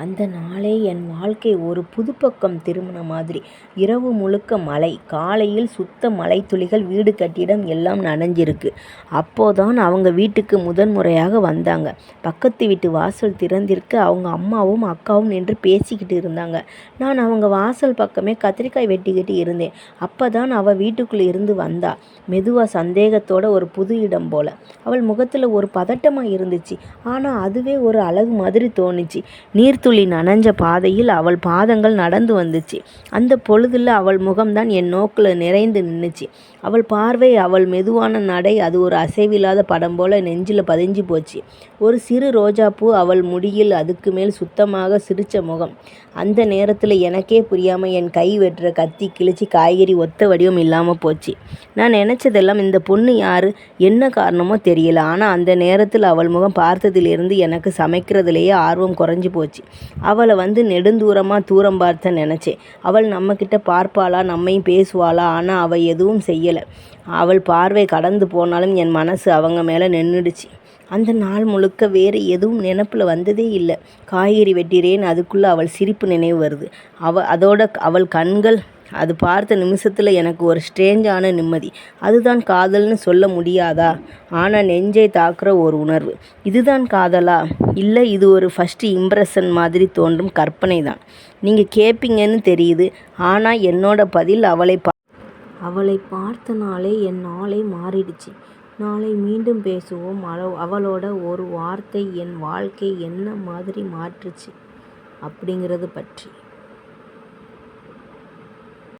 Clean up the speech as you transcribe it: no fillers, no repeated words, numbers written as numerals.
அந்த நாளே என் வாழ்க்கை ஒரு புதுப்பக்கம் திரும்பின மாதிரி. இரவு முழுக்க மழை. காலையில் சுத்த மழைத்துளிகள். வீடு கட்டிடம் எல்லாம் நனைஞ்சிருக்கு. அப்போதான் அவங்க வீட்டுக்கு முதன் முறையாக வந்தாங்க. பக்கத்து வீட்டு வாசல் திறந்திருக்க அவங்க அம்மாவும் அக்காவும் நின்று பேசிக்கிட்டு இருந்தாங்க. நான் அவங்க வாசல் பக்கமே கத்திரிக்காய் வெட்டிக்கிட்டு இருந்தேன். அப்பதான் அவள் வீட்டுக்குள்ளே இருந்து வந்தா. மெதுவா, சந்தேகத்தோட. ஒரு புது இடம் போல. அவள் முகத்தில் ஒரு பதட்டமாக இருந்துச்சு. ஆனால் அதுவே ஒரு அழகு மாதிரி தோணுச்சு. நீர்த்துளி நனைஞ்ச பாதையில் அவள் பாதங்கள் நடந்து வந்துச்சு. அந்த பொழுதுல அவள் முகம்தான் என் நோக்கில் நிறைந்து நின்றுச்சு. அவள் பார்வை, அவள் மெதுவான நடை, அது ஒரு அசைவில்லாத படம் போல நெஞ்சில் பதிஞ்சு போச்சு. ஒரு சிறு ரோஜாப்பூ அவள் முடியில், அதுக்கு மேல் சுத்தமாக சிரிச்ச முகம். அந்த நேரத்தில் எனக்கே புரியாமல் என் கை வெட்டுற கத்தி கிழிச்சி காய்கறி ஒத்த வடிவம் இல்லாமல் போச்சு. நான் நினச்சதெல்லாம், இந்த பொண்ணு யாரு, என்ன காரணமோ தெரியல. ஆனால் அந்த நேரத்தில் அவள் முகம் பார்த்ததிலிருந்து எனக்கு சமைக்கிறதுலேயே ஆர்வம் குறைஞ்சி போச்சு. அவளை நெடுந்தூரமாக தூரம் பார்த்த நினச்சேன். அவள் நம்மக்கிட்ட பார்ப்பாளா, நம்மையும் பேசுவாளா? ஆனால் அவள் எதுவும் செய்யலை. அவள் பார்வை கடந்து போனாலும் என் மனசு அவங்க மேலே நின்றுடுச்சு. அந்த நாள் முழுக்க வேறு எதுவும் நினப்பில் வந்ததே இல்லை. காய்கறி வெட்டிறேன், அதுக்குள்ளே அவள் சிரிப்பு நினைவு வருது. அதோட அவள் கண்கள். அது பார்த்த நிமிஷத்தில் எனக்கு ஒரு ஸ்ட்ரேஞ்சான நிம்மதி. அதுதான் காதல்னு சொல்ல முடியாதா? ஆனால் நெஞ்சை தாக்குற ஒரு உணர்வு. இதுதான் காதலா? இல்லை, இது ஒரு ஃபஸ்ட்டு இம்ப்ரெஷன் மாதிரி தோன்றும் கற்பனை தான். நீங்கள் கேட்பீங்கன்னு தெரியுது. ஆனால் என்னோட பதில், அவளை பார்த்த நாளே என் நாளே மாறிடுச்சு. நாளை மீண்டும் பேசுவோம். அவளோட ஒரு வார்த்தை என் வாழ்க்கை என்ன மாதிரி மாற்றுச்சு அப்படிங்கிறது பற்றி.